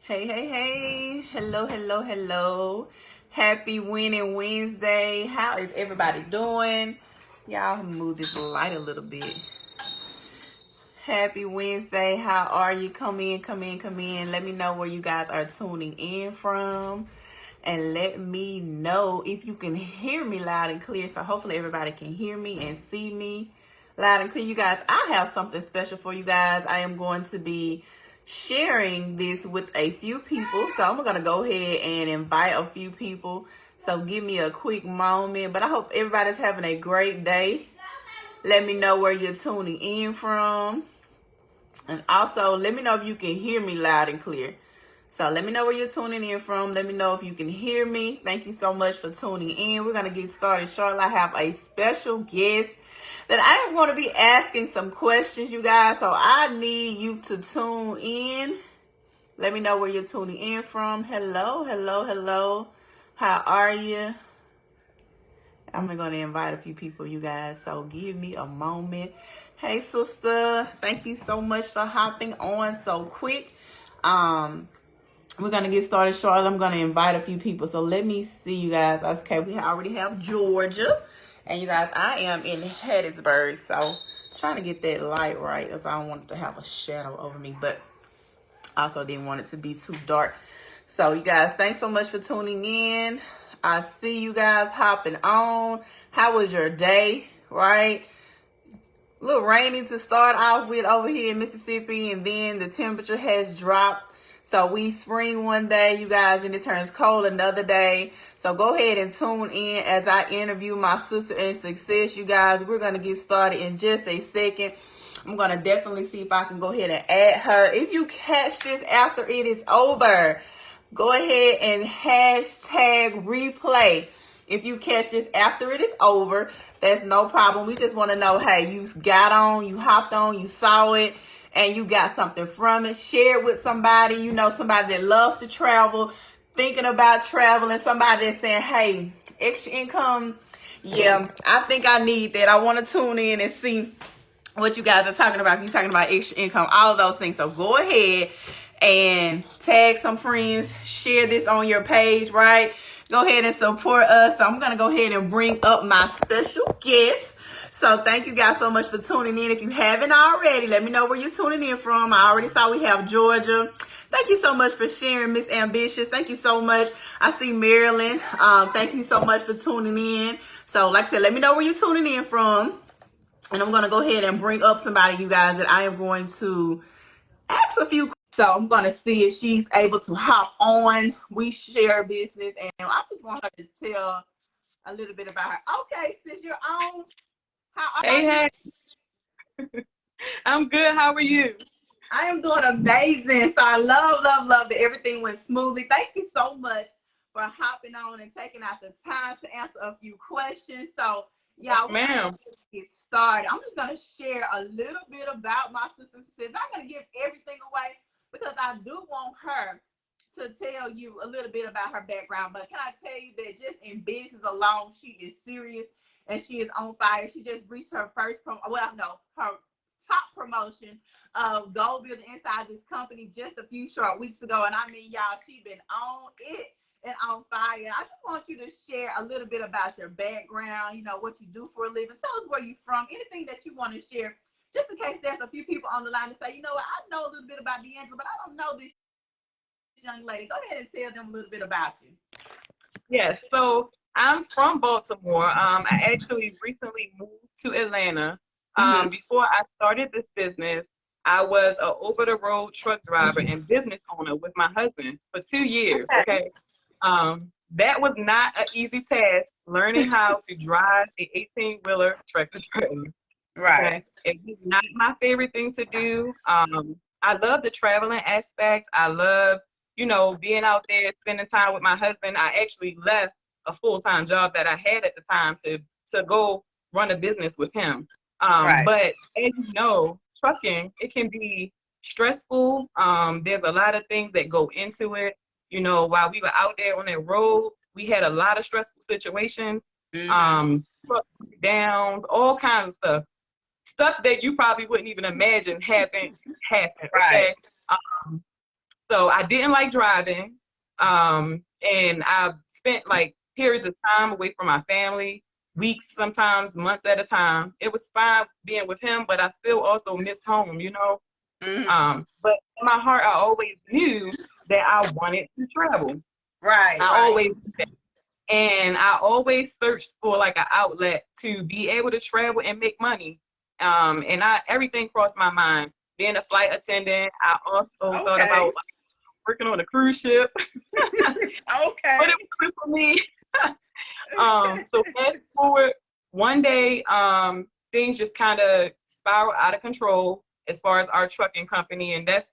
Hey, hey, hey. Hello, hello, hello. Happy Winning Wednesday. How is everybody doing? Y'all move this light a little bit. Happy Wednesday. How are you? Come in, come in, come in. Let me know where you guys are tuning in from. And let me know if you can hear me loud and clear. So hopefully everybody can hear me and see me loud and clear. You guys, I have something special for you guys. I am going to be sharing this with a few people. So I'm going to go ahead and invite a few people. So give me a quick moment. But I hope everybody's having a great day. Let me know where you're tuning in from. And also, let me know if you can hear me loud and clear. So let me know where you're tuning in from. Let me know if you can hear me. Thank you so much for tuning in. We're going to get started shortly. I have a special guest that I am going to be asking some questions, you guys. So I need you to tune in. Let me know where you're tuning in from. Hello, hello, hello. How are you? I'm going to invite a few people, you guys. So give me a moment. Hey, sister. Thank you so much for hopping on so quick. We're going to get started shortly. I'm going to invite a few people. So let me see, you guys. Okay, we already have Georgia. And you guys, I am in Hattiesburg. So trying to get that light right because I don't want it to have a shadow over me. But also didn't want it to be too dark. So you guys, thanks so much for tuning in. I see you guys hopping on. How was your day, right? A little rainy to start off with over here in Mississippi, and then the temperature has dropped. So we spring one day, you guys, and it turns cold another day. So go ahead and tune in as I interview my sister in success, you guys. We're going to get started in just a second. I'm going to definitely see if I can go ahead and add her. If you catch this after it is over, go ahead and hashtag replay. If you catch this after it is over, that's no problem. We just want to know, hey, you got on, you hopped on, you saw it, and you got something from it. Share it with somebody, you know, somebody that loves to travel, thinking about traveling, somebody that's saying, hey, extra income. Yeah, I think I need that. I want to tune in and see what you guys are talking about. You're talking about extra income, all of those things. So go ahead and tag some friends, share this on your page, right? Go ahead and support us. So I'm going to go ahead and bring up my special guest. So thank you guys so much for tuning in. If you haven't already, let me know where you're tuning in from. I already saw we have Georgia. Thank you so much for sharing, Miss Ambitious. Thank you so much. I see Maryland. Thank you so much for tuning in. So like I said, let me know where you're tuning in from. And I'm going to go ahead and bring up somebody, you guys, that I am going to ask a few questions. So I'm going to see if she's able to hop on. We share business, and I just want her to tell a little bit about her. Okay, since you're on, how are Hey, you? hey, I'm good. How are you? I am doing amazing. So I love that everything went smoothly. Thank you so much for hopping on and taking out the time to answer a few questions. So, Yes, yeah, we're going to go ma'am. ahead and get started. I'm just going to share a little bit about my sister. I'm not going to give everything away because I do want her to tell you a little bit about her background. But can I tell you that just in business alone, she is serious and she is on fire. She just reached her first, her top promotion of goal building inside this company just a few short weeks ago. And I mean, y'all, she been on it and on fire. And I just want you to share a little bit about your background, you know, what you do for a living. Tell us where you're from, anything that you want to share, just in case there's a few people on the line to say, you know what, I know a little bit about Deandra, but I don't know this young lady. Go ahead and tell them a little bit about you. Yes, so I'm from Baltimore. I actually recently moved to Atlanta. Mm-hmm. Before I started this business, I was a over-the-road truck driver and business owner with my husband for 2 years. Okay. Okay, that was not an easy task. Learning how to drive a 18-wheeler tractor trailer. Right. Okay, it was not my favorite thing to do. I love the traveling aspect. I love, being out there, spending time with my husband. I actually left a full-time job that I had at the time to go run a business with him. Right. But as you know, trucking, it can be stressful. There's a lot of things that go into it. While we were out there on that road, we had a lot of stressful situations, Mm-hmm. truck breakdowns, all kinds of stuff that you probably wouldn't even imagine happen. Right. Okay. Um, So I didn't like driving. And I spent like periods of time away from my family, weeks, sometimes months at a time. It was fine being with him, but I still also missed home, you know. Mm-hmm. But in my heart, I always knew that I wanted to travel. Right, I right. always knew that. And I always searched for like an outlet to be able to travel and make money. And everything crossed my mind. Being a flight attendant, I also thought Okay. about like, working on a cruise ship, Okay. but it wasn't for me. So fast forward, one day, things just kind of spiraled out of control as far as our trucking company, and that's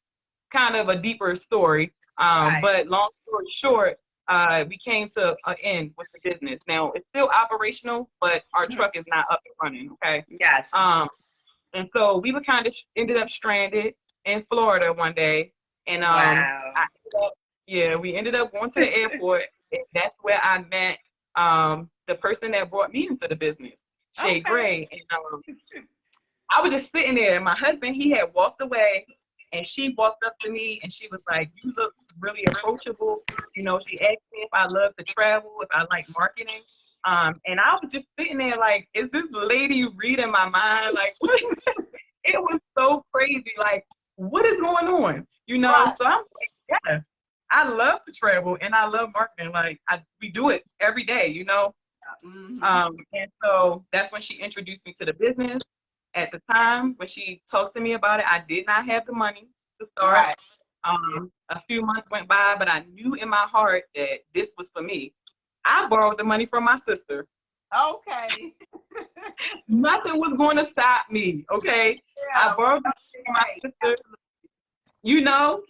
kind of a deeper story. Right. But long story short, we came to an end with the business. Now it's still operational, but our truck is not up and running. Okay. Gotcha. And so we were kind of ended up stranded in Florida one day, and Wow. we ended up going to the airport. And that's where I met the person that brought me into the business, Shay Okay. Gray. And I was just sitting there, and my husband, he had walked away, and she walked up to me, and she was like, "You look really approachable." You know, she asked me if I love to travel, if I like marketing. And I was just sitting there like, is this lady reading my mind? Like, what is it? It was so crazy. Like, what is going on? You know, Right. so I'm like, yes, I love to travel and I love marketing. Like, we do it every day, you know? Mm-hmm. And so that's when she introduced me to the business. At the time, when she talked to me about it, I did not have the money to start. Right. A few months went by, but I knew in my heart that this was for me. I borrowed the money from my sister. Okay. Nothing was going to stop me, okay? Yeah. I borrowed the money from my sister, you know,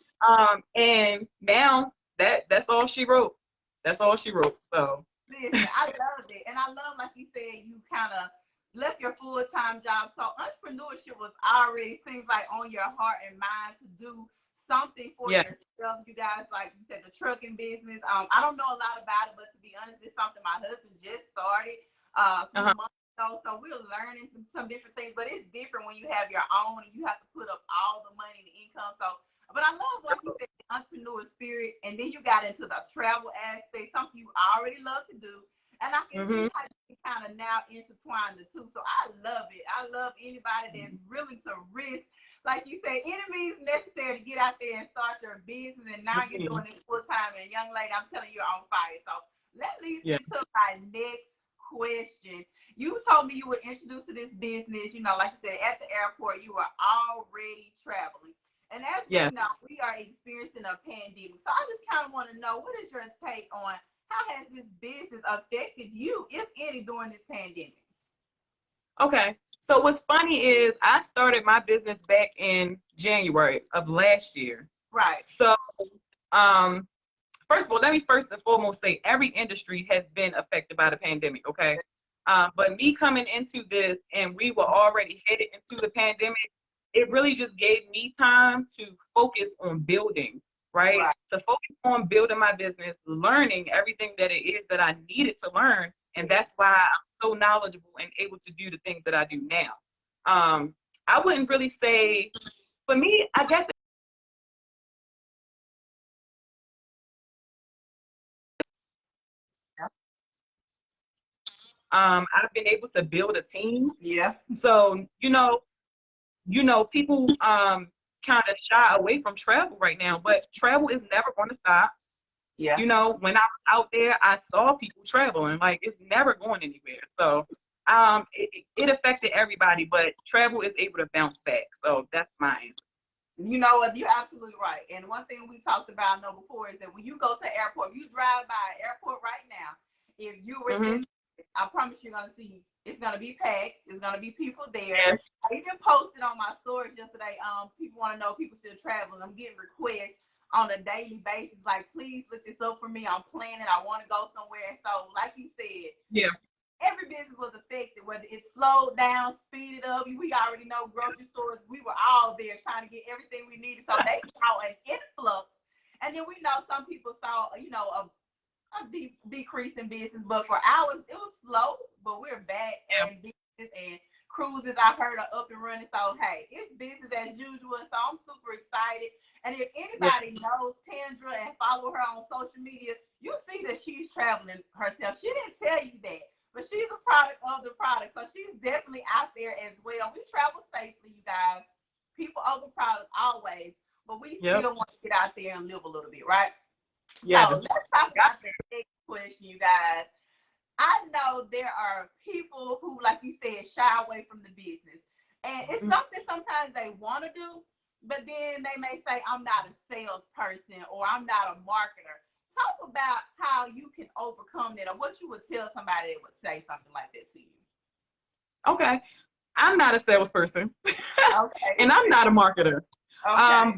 and now that's all she wrote. That's all she wrote. So Listen, I loved it. And I love, like you said, you kind of left your full-time job. So entrepreneurship was already, seems like, on your heart and mind to do something for yeah, yourself. You guys, like you said, the trucking business. I don't know a lot about it, but to be honest, it's something my husband just started a few months ago. So we're learning some different things, but it's different when you have your own and you have to put up all the money and the income. So, but I love what you said, the entrepreneur spirit, and then you got into the travel aspect, something you already love to do. And I can see how you kind of now intertwine the two. So I love it. I love anybody that's willing to risk, like you say, enemies necessary to get out there and start your business. And now you're doing it full time. And young lady, I'm telling you, you're on fire. So that leads me to my next question. You told me you were introduced to this business, you know, like you said, at the airport, you were already traveling. And as we know, we are experiencing a pandemic. So I just kind of want to know, what is your take on how has this business affected you, if any, during this pandemic? Okay. So what's funny is I started my business back in January of last year. Right. So first of all, let me first and foremost say every industry has been affected by the pandemic, okay? But me coming into this and we were already headed into the pandemic, it really just gave me time to focus on building, right? To focus on building my business, learning everything that it is that I needed to learn. And that's why I'm so knowledgeable and able to do the things that I do now. I wouldn't really say, for me, I guess I've been able to build a team. Yeah. So, people kind of shy away from travel right now, but travel is never going to stop. Yeah. You know, when I was out there, I saw people traveling. Like, it's never going anywhere. So it affected everybody, but travel is able to bounce back. So that's my answer. You know what? You're absolutely right. And one thing we talked about, I know before, is that when you go to the airport, if you drive by an airport right now, if you were there, I promise you're going to see it's going to be packed. There's going to be people there. Yes. I even posted on my stories yesterday. People want to know, people still traveling. I'm getting requests on a daily basis, like, please look this up for me. I'm planning. I want to go somewhere. So, like you said, every business was affected, whether it slowed down, speeded up. We already know grocery stores, we were all there trying to get everything we needed. So they saw an influx. And then we know some people saw, a decrease in business. But for ours, it was slow, but we're back in business. And cruises I heard are up and running. So hey, it's business as usual. So I'm super excited. And if anybody knows Tandra and follow her on social media, you see that she's traveling herself. She didn't tell you that, but she's a product of the product. So she's definitely out there as well. We travel safely, you guys. People over product always, but we still want to get out there and live a little bit, right? Yeah. So let's talk about the next question, you guys. I know there are people who, like you said, shy away from the business. And it's something sometimes they want to do, but then they may say, I'm not a salesperson or I'm not a marketer. Talk about how you can overcome that, or what you would tell somebody that would say something like that to you. Okay. I'm not a salesperson. Okay. And I'm not a marketer. Okay.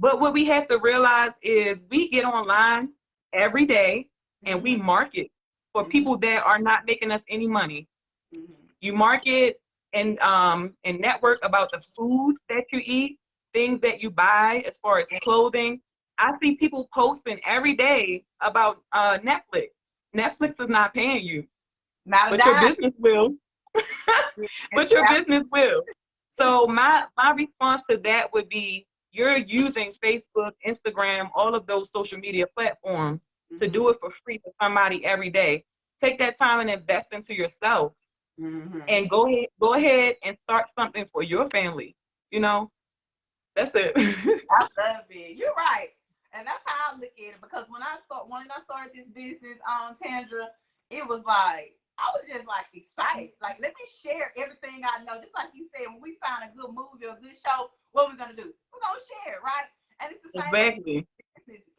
But what we have to realize is we get online every day and we market for people that are not making us any money. You market and network about the food that you eat, things that you buy as far as clothing. I see people posting every day about Netflix. Netflix is not paying you, but your business will. But your business will. So my response to that would be, you're using Facebook, Instagram, all of those social media platforms to do it for free for somebody every day. Take that time and invest into yourself, and go ahead and start something for your family. You know, that's it. I love it. You're right, and that's how I look at it. Because when I started this business, Tandra, it was like I was just like excited. Like, let me share everything I know. Just like you said, when we find a good movie or a good show, what we're gonna do? We're gonna share it, right? And it's the same. Exactly.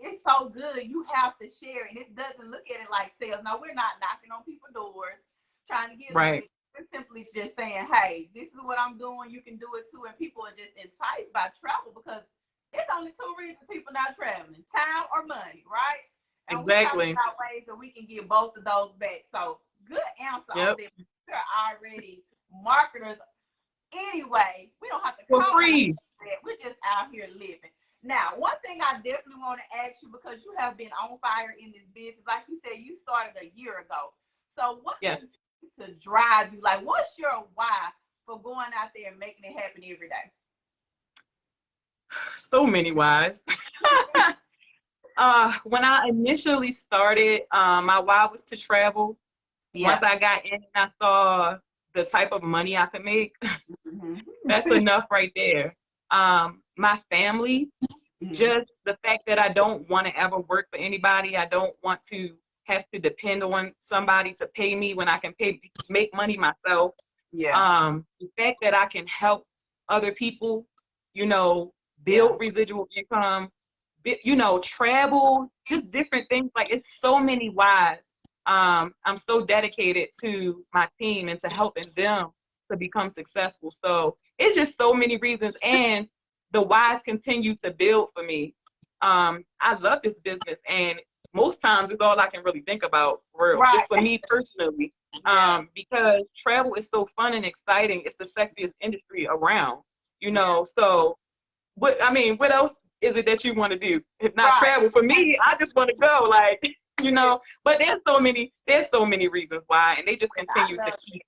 It's so good. You have to share it. And it doesn't look at it like sales. No, we're not knocking on people's doors trying to get it. We're simply just saying, hey, this is what I'm doing. You can do it too. And people are just enticed by travel because it's only two reasons people not traveling: time or money, right? And exactly. We're talking about ways that we can get both of those back. So good answer on that. We're already marketers anyway. We don't have to for free. We're just out here living. Now, one thing I definitely want to ask you, because you have been on fire in this business, like you said, you started a year ago. So what continues to drive you? Like, what's your why for going out there and making it happen every day? So many whys. When I initially started, my why was to travel. Once I got in and I saw the type of money I could make, that's enough right there. My family, just the fact that I don't want to ever work for anybody. I don't want to have to depend on somebody to pay me when I can make money myself. The fact that I can help other people, you know, build residual income, you know, travel, just different things. Like, it's so many whys. I'm so dedicated to my team and to helping them to become successful. So it's just so many reasons, and the whys continue to build for me. I love this business, and most times it's all I can really think about, for real, just for me personally. Because travel is so fun and exciting. It's the sexiest industry around, you know. So what else is it that you want to do if not travel? For me, I just want to go, like, you know. But there's so many reasons why, and they just continue to keep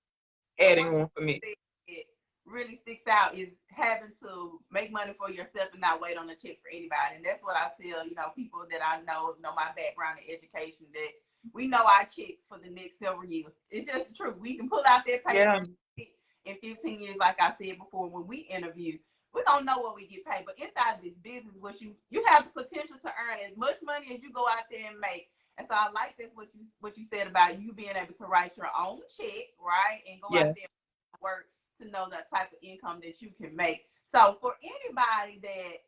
adding on for me. It really sticks out is having to make money for yourself and not wait on a check for anybody. And that's what I tell, you know, people that I know my background in education, that we know our checks for the next several years. It's just the truth. We can pull out that paper in 15 years, like I said before, when we interview. We don't know what we get paid, but inside this business, what you have the potential to earn as much money as you go out there and make. And so I like this what you said about you being able to write your own check, right, and go out there and work to know that type of income that you can make. So for anybody that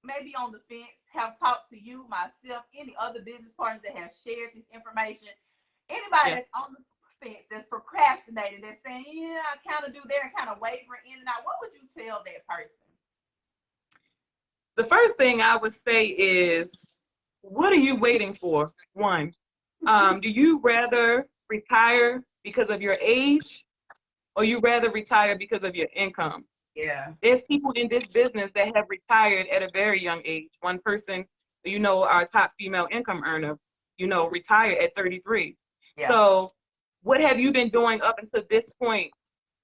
may be on the fence, have talked to you, myself, any other business partners that have shared this information, anybody that's on the fence, that's procrastinating, that's saying, yeah, I kind of do there and kind of wavering in and out, what would you tell that person? The first thing I would say is, what are you waiting for? One, do you rather retire because of your age, or you rather retire because of your income? There's people in this business that have retired at a very young age. One person, you know, our top female income earner, you know, retired at 33. So what have you been doing up until this point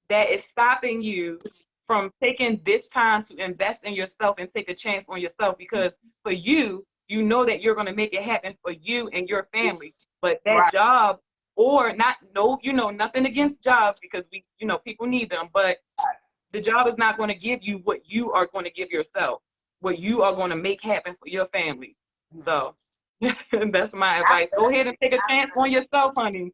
that is stopping you from taking this time to invest in yourself and take a chance on yourself? Because for you, you know that you're going to make it happen for you and your family. But that Right. job, or not, no, you know, nothing against jobs, because we, you know, people need them, but the job is not going to give you what you are going to give yourself, what you are going to make happen for your family. So that's my I advice. Go love ahead and take a it. chance on yourself, honey.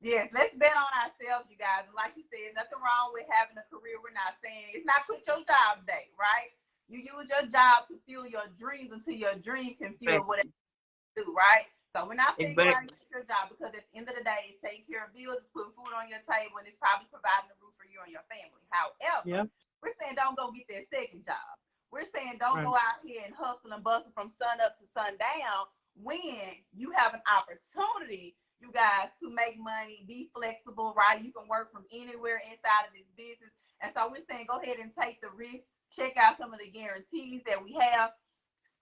Yes, let's bet on ourselves, you guys. And like she said, nothing wrong with having a career. We're not saying it's not quit your job day, right? You use your job to fuel your dreams until your dream can fuel whatever you do, right? So we're not saying go out and Exactly. quit your job, because at the end of the day, it's taking care of bills, it's putting food on your table, and it's probably providing a roof for you and your family. However, Yeah. we're saying don't go get that second job. We're saying don't Right. go out here and hustle and bustle from sun up to sundown when you have an opportunity, you guys, to make money, be flexible, right? You can work from anywhere inside of this business. And so we're saying go ahead and take the risk, check out some of the guarantees that we have.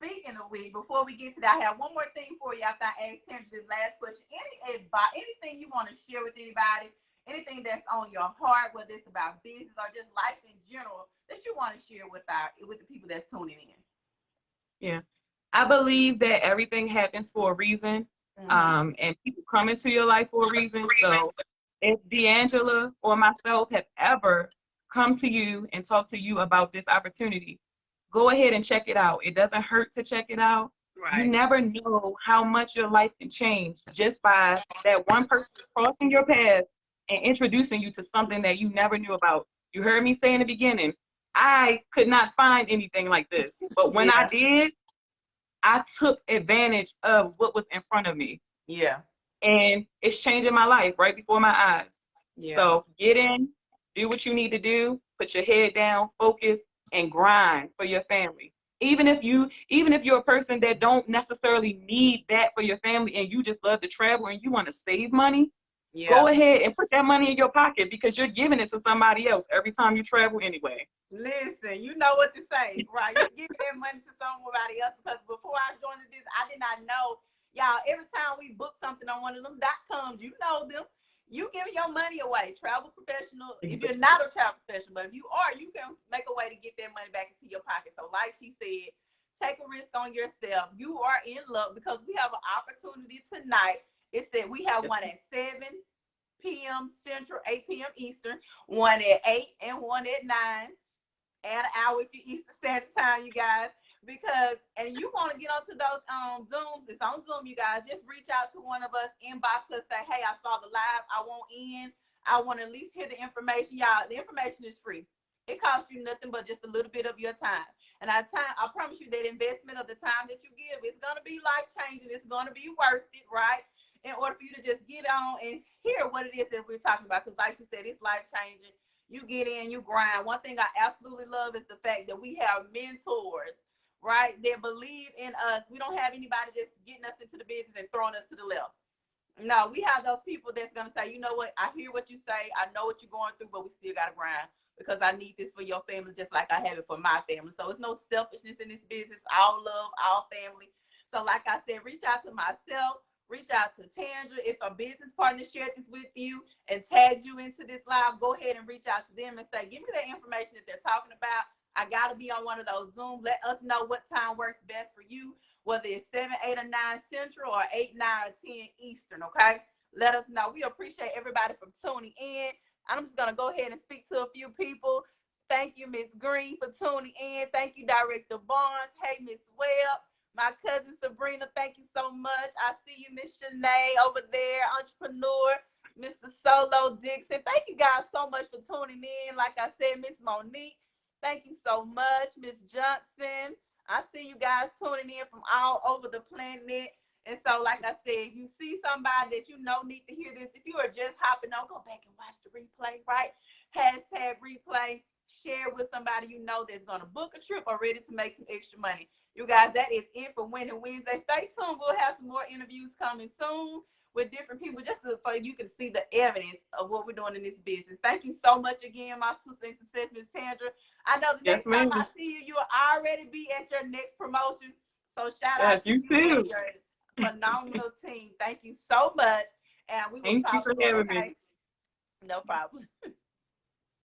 Speaking of which, before we get to that, I have one more thing for you after I ask Tandra this last question. Anything you want to share with anybody, anything that's on your heart, whether it's about business or just life in general, that you want to share with the people that's tuning in. Yeah. I believe that everything happens for a reason, and people come into your life for a reason. So if D'Angela or myself have ever come to you and talked to you about this opportunity, go ahead and check it out. It doesn't hurt to check it out. You Right. never know how much your life can change just by that one person crossing your path and introducing you to something that you never knew about. You heard me say in the beginning, I could not find anything like this. But when I Yeah. did, I took advantage of what was in front of me. Yeah. And it's changing my life right before my eyes. Yeah. So get in, do what you need to do, put your head down, focus, and grind for your family. Even if you're a person that don't necessarily need that for your family and you just love to travel and you want to save money, go Yeah. ahead and put that money in your pocket, because you're giving it to somebody else every time you travel anyway. Listen, you know what to say, right? You give that money to somebody else, because before I joined this, I did not know. Y'all, every time we book something on one of them .coms, you know them. You give your money away. Travel professional. If you're not a travel professional, but if you are, you can make a way to get that money back into your pocket. So, like she said, take a risk on yourself. You are in luck, because we have an opportunity tonight. It said we have one at 7 p.m. Central, 8 p.m. Eastern, one at 8, and one at 9. Add an hour if you Eastern Standard Time, you guys. Because, and you want to get onto those Zooms, it's on Zoom, you guys. Just reach out to one of us, inbox us, say, hey, I saw the live, I want in. I want to at least hear the information. Y'all, the information is free. It costs you nothing but just a little bit of your time. And I promise you that investment of the time that you give is going to be life-changing. It's going to be worth it, right? In order for you to just get on and hear what it is that we're talking about. Because like she said, it's life-changing. You get in, you grind. One thing I absolutely love is the fact that we have mentors, right, that believe in us. We don't have anybody just getting us into the business and throwing us to the left. No, we have those people that's going to say, you know what, I hear what you say. I know what you're going through, but we still got to grind, because I need this for your family just like I have it for my family. So it's no selfishness in this business. All love, all family. So like I said, reach out to myself. Reach out to Tandra. If a business partner shared this with you and tagged you into this live, go ahead and reach out to them and say, give me that information that they're talking about. I got to be on one of those Zooms. Let us know what time works best for you, whether it's 7, 8, or 9 Central, or 8, 9, or 10 Eastern, okay? Let us know. We appreciate everybody for tuning in. I'm just going to go ahead and speak to a few people. Thank you, Miss Green, for tuning in. Thank you, Director Barnes. Hey, Miss Webb. My cousin Sabrina, thank you so much. I see you, Miss Shanae over there, entrepreneur, Mr. Solo Dixon. Thank you guys so much for tuning in. Like I said, Miss Monique, thank you so much. Miss Johnson, I see you guys tuning in from all over the planet. And so, like I said, if you see somebody that you know need to hear this, if you are just hopping on, go back and watch the replay, right? Hashtag replay. Share with somebody you know that's going to book a trip or ready to make some extra money. You guys, that is it for Winning Wednesday. Stay tuned. We'll have some more interviews coming soon with different people, just so you can see the evidence of what we're doing in this business. Thank you so much again, my sister in success, Miss Tandra. I know the next time I see you, you'll already be at your next promotion. So shout out to you and your phenomenal team. Thank you so much. And we will talk soon, okay? No problem.